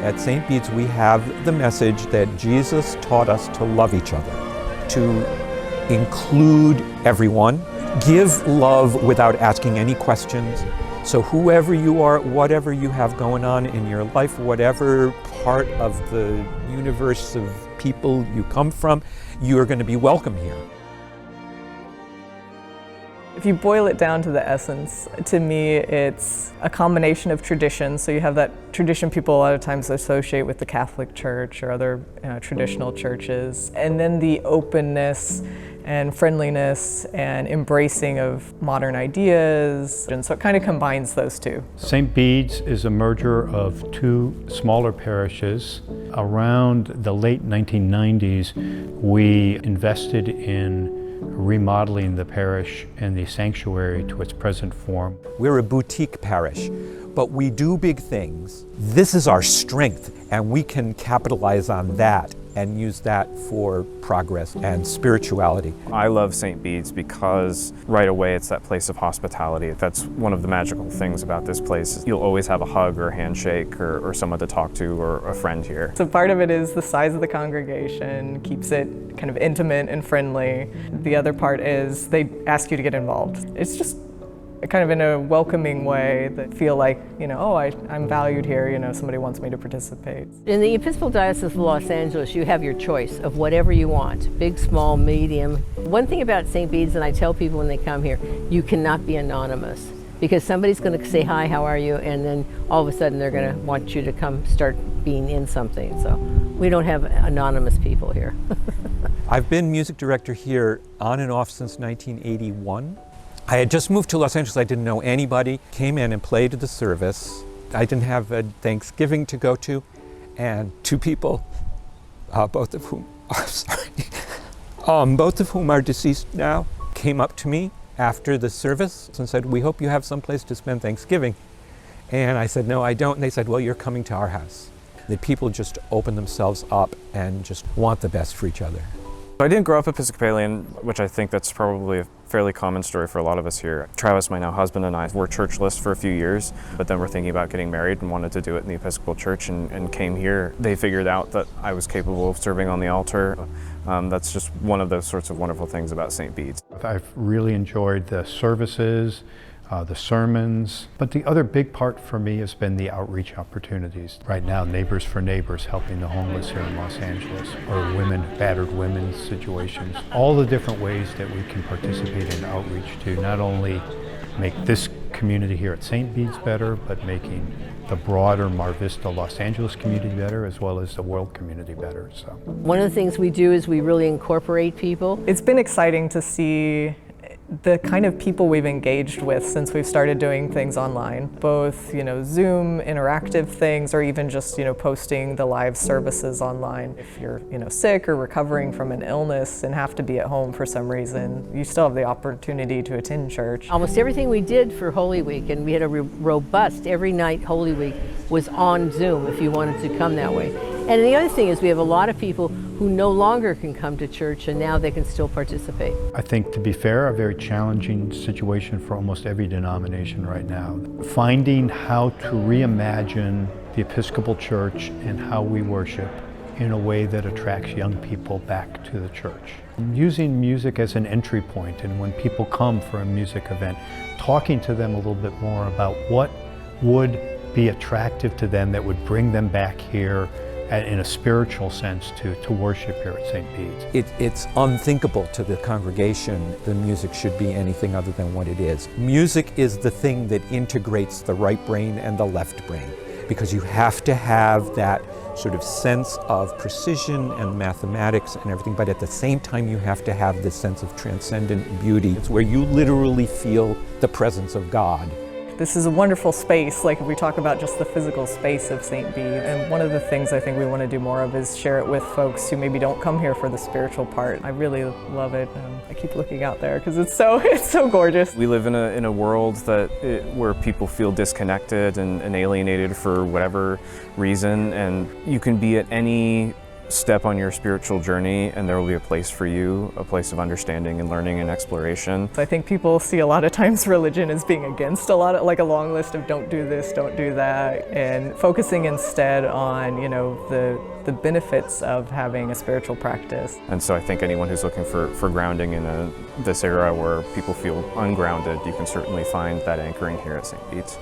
At St. Bede's, we have the message that Jesus taught us to love each other, to include everyone, give love without asking any questions. So whoever you are, whatever you have going on in your life, whatever part of the universe of people you come from, you are going to be welcome here. If you boil it down to the essence, to me it's a combination of tradition. So you have that tradition people a lot of times associate with the Catholic Church or other traditional churches. And then the openness and friendliness and embracing of modern ideas. And so it kind of combines those two. St. Bede's is a merger of two smaller parishes. Around the late 1990s, we invested in remodeling the parish and the sanctuary to its present form. We're a boutique parish, but we do big things. This is our strength, and we can capitalize on that and use that for progress and spirituality. I love St. Bede's because right away it's that place of hospitality. That's one of the magical things about this place. You'll always have a hug or a handshake or someone to talk to or a friend here. So part of it is the size of the congregation, keeps it kind of intimate and friendly. The other part is they ask you to get involved. It's just kind of in a welcoming way that feel like, I'm valued here, somebody wants me to participate. In the Episcopal Diocese of Los Angeles, you have your choice of whatever you want, big, small, medium. One thing about St. Bede's, and I tell people when they come here, you cannot be anonymous because somebody's going to say, hi, how are you? And then all of a sudden they're going to want you to come start being in something. So we don't have anonymous people here. I've been music director here on and off since 1981. I had just moved to Los Angeles. I didn't know anybody. Came in and played the service. I didn't have a Thanksgiving to go to, and two people, both of whom are deceased now, came up to me after the service and said, "We hope you have someplace to spend Thanksgiving." And I said, "No, I don't." And they said, "Well, you're coming to our house." The people just open themselves up and just want the best for each other. I didn't grow up Episcopalian, which I think that's probably a fairly common story for a lot of us here. Travis, my now husband, and I were churchless for a few years, but then we're thinking about getting married and wanted to do it in the Episcopal Church and came here. They figured out that I was capable of serving on the altar. That's just one of those sorts of wonderful things about St. Bede's. I've really enjoyed the services, the sermons, but the other big part for me has been the outreach opportunities. Right now, Neighbors for Neighbors, helping the homeless here in Los Angeles, or battered women's situations. All the different ways that we can participate in outreach to not only make this community here at St. Bede's better, but making the broader Mar Vista Los Angeles community better, as well as the world community better. So one of the things we do is we really incorporate people. It's been exciting to see the kind of people we've engaged with since we've started doing things online, both Zoom interactive things or even just posting the live services online. If you're sick or recovering from an illness and have to be at home for some reason, you still have the opportunity to attend church. Almost everything we did for Holy Week, and we had a robust every night Holy Week, was on Zoom if you wanted to come that way. And the other thing is we have a lot of people who no longer can come to church and now they can still participate. I think, to be fair, a very challenging situation for almost every denomination right now. Finding how to reimagine the Episcopal Church and how we worship in a way that attracts young people back to the church. Using music as an entry point, and when people come for a music event, talking to them a little bit more about what would be attractive to them that would bring them back here in a spiritual sense to worship here at St. Bede's. It's unthinkable to the congregation the music should be anything other than what it is. Music is the thing that integrates the right brain and the left brain, because you have to have that sort of sense of precision and mathematics and everything, but at the same time you have to have this sense of transcendent beauty. It's where you literally feel the presence of God. This is a wonderful space, like if we talk about just the physical space of St. Bede. And one of the things I think we want to do more of is share it with folks who maybe don't come here for the spiritual part. I really love it. I keep looking out there because it's so gorgeous. We live in a world where people feel disconnected and alienated for whatever reason, and you can be at any step on your spiritual journey, and there will be a place for you, a place of understanding and learning and exploration. I think people see a lot of times religion as being against a lot of, like a long list of don't do this, don't do that, and focusing instead on, you know, the benefits of having a spiritual practice. And so I think anyone who's looking for grounding in this era where people feel ungrounded, you can certainly find that anchoring here at St. Bede's.